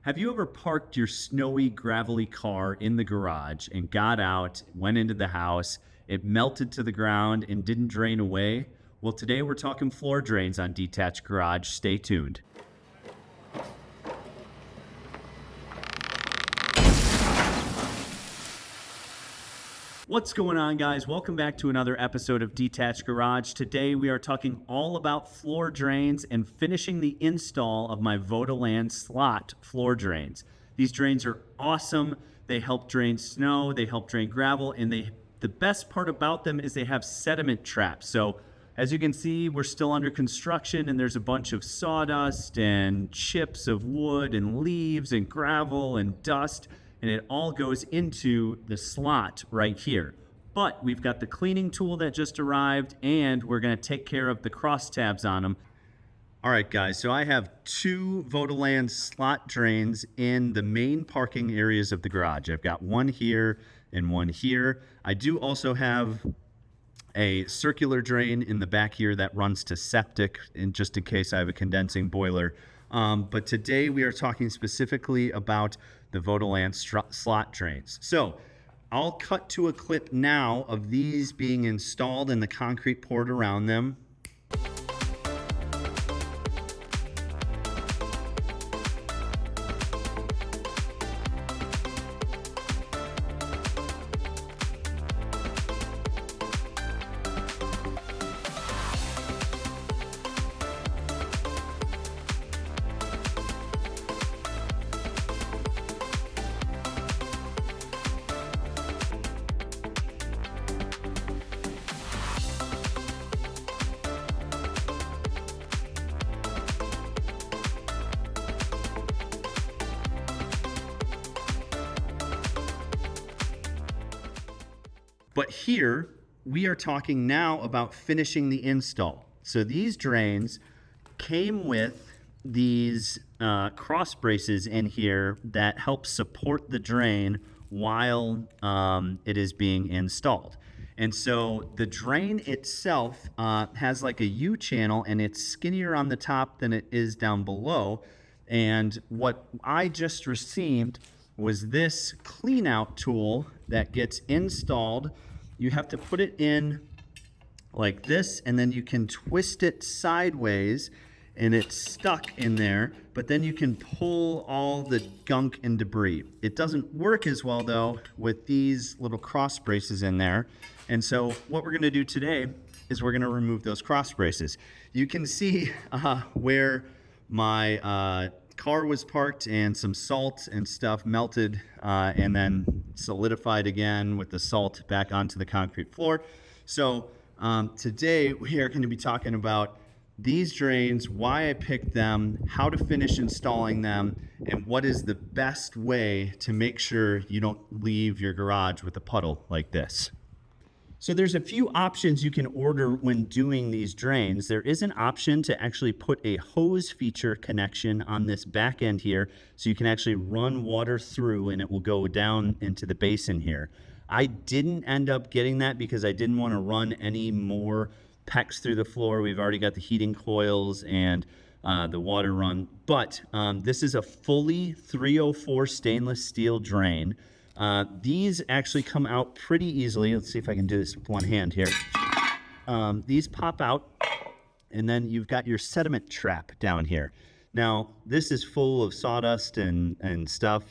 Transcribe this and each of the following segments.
Have you ever parked your snowy, gravelly car in the garage and got out, went into the house, it melted to the ground and didn't drain away? Well, today we're talking floor drains on Detached Garage. Stay tuned. What's going on, guys? Welcome back to another episode of Detached Garage. Today we are talking all about floor drains and finishing the install of my Vodaland Slot floor drains. These drains are awesome. They help drain snow, they help drain gravel, and the best part about them is they have sediment traps. So as you can see, we're still under construction and there's a bunch of sawdust and chips of wood and leaves and gravel and dust, and it all goes into the slot right here. But we've got the cleaning tool that just arrived, and we're gonna take care of the cross tabs on them. All right, guys, so I have two Vodaland slot drains in the main parking areas of the garage. I've got one here and one here. I do also have a circular drain in the back here that runs to septic, and just in case I have a condensing boiler. But today we are talking specifically about the Vodaland slot drains. So I'll cut to a clip now of these being installed and the concrete poured around them. But here, we are talking now about finishing the install. So these drains came with these cross braces in here that help support the drain while it is being installed. And so the drain itself has like a U channel, and it's skinnier on the top than it is down below. And what I just received was this clean out tool that gets installed. You have to put it in like this, and then you can twist it sideways and it's stuck in there, but then you can pull all the gunk and debris. It doesn't work as well though with these little cross braces in there. And so what we're gonna do today is we're gonna remove those cross braces. You can see where my car was parked and some salt and stuff melted and then solidified again with the salt back onto the concrete floor. So today we are going to be talking about these drains, why I picked them, how to finish installing them, and what is the best way to make sure you don't leave your garage with a puddle like this. So there's a few options you can order when doing these drains. There is an option to actually put a hose feature connection on this back end here, so you can actually run water through and it will go down into the basin here. I didn't end up getting that because I didn't want to run any more PEX through the floor. We've already got the heating coils and the water run, but this is a fully 304 stainless steel drain. These actually come out pretty easily. Let's see if I can do this with one hand here. These pop out, and then you've got your sediment trap down here. Now, this is full of sawdust and stuff.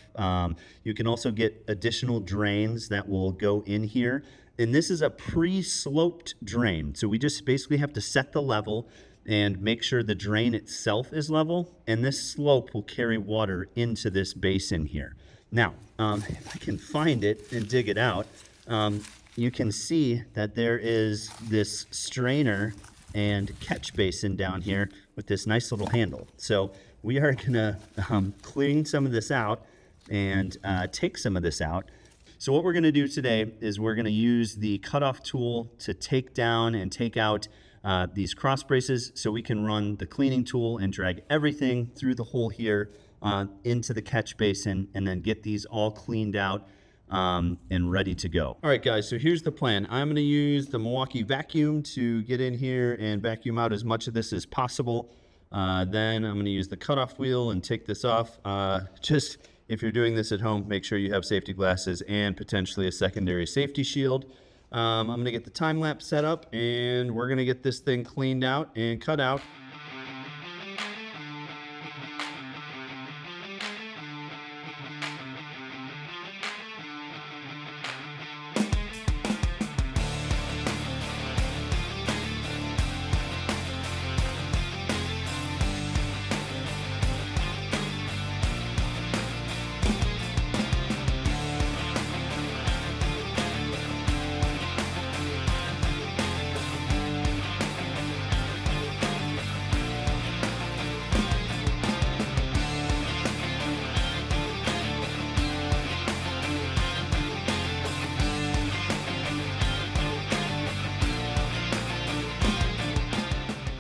You can also get additional drains that will go in here. And this is a pre-sloped drain. So we just basically have to set the level and make sure the drain itself is level. And this slope will carry water into this basin here. Now, if I can find it and dig it out, you can see that there is this strainer and catch basin down here with this nice little handle. So we are gonna clean some of this out and take some of this out. So what we're gonna do today is we're gonna use the cutoff tool to take down and take out these cross braces so we can run the cleaning tool and drag everything through the hole here into the catch basin and then get these all cleaned out and ready to go. All right, guys, so here's the plan. I'm gonna use the Milwaukee vacuum to get in here and vacuum out as much of this as possible. Then I'm going to use the cutoff wheel and take this off. Just if you're doing this at home, make sure you have safety glasses and potentially a secondary safety shield. I'm going to get the time lapse set up, and we're going to get this thing cleaned out and cut out.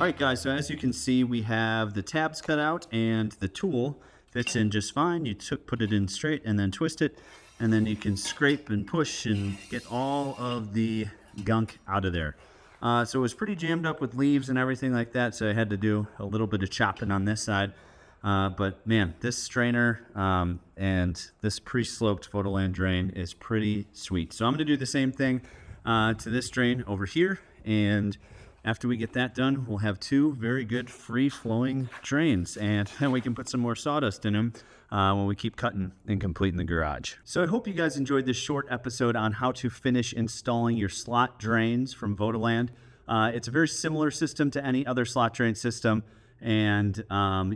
All right, guys, so as you can see, we have the tabs cut out and the tool fits in just fine. You put it in straight and then twist it, and then you can scrape and push and get all of the gunk out of there. So it was pretty jammed up with leaves and everything like that, so I had to do a little bit of chopping on this side. But man, this strainer and this pre-sloped Vodaland drain is pretty sweet. So I'm going to do the same thing to this drain over here, and after we get that done, we'll have two very good free-flowing drains, and then we can put some more sawdust in them when we keep cutting and completing the garage. So I hope you guys enjoyed this short episode on how to finish installing your slot drains from Vodaland. It's a very similar system to any other slot drain system, and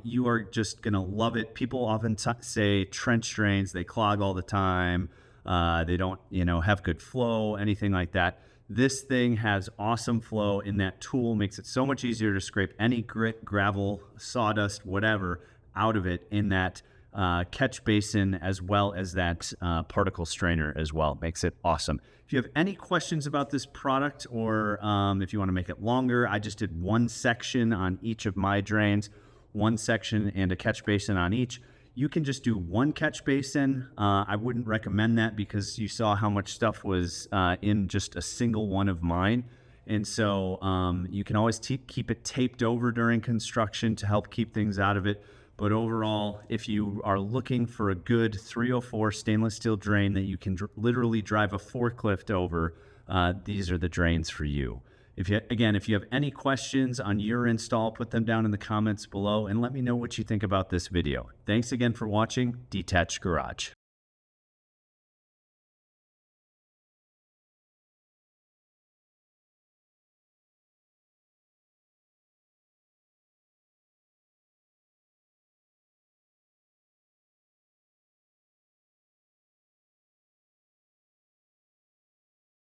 you are just going to love it. People often say trench drains, they clog all the time, they don't have good flow, anything like that. This thing has awesome flow, and that tool makes it so much easier to scrape any grit, gravel, sawdust, whatever out of it in that catch basin, as well as that particle strainer as well. Makes it awesome. If you have any questions about this product, or if you want to make it longer, I just did one section on each of my drains, one section and a catch basin on each. You can just do one catch basin. I wouldn't recommend that because you saw how much stuff was in just a single one of mine. And so you can always keep it taped over during construction to help keep things out of it. But overall, if you are looking for a good 304 stainless steel drain that you can literally drive a forklift over, these are the drains for you. If you have any questions on your install, put them down in the comments below and let me know what you think about this video. Thanks again for watching Detached Garage.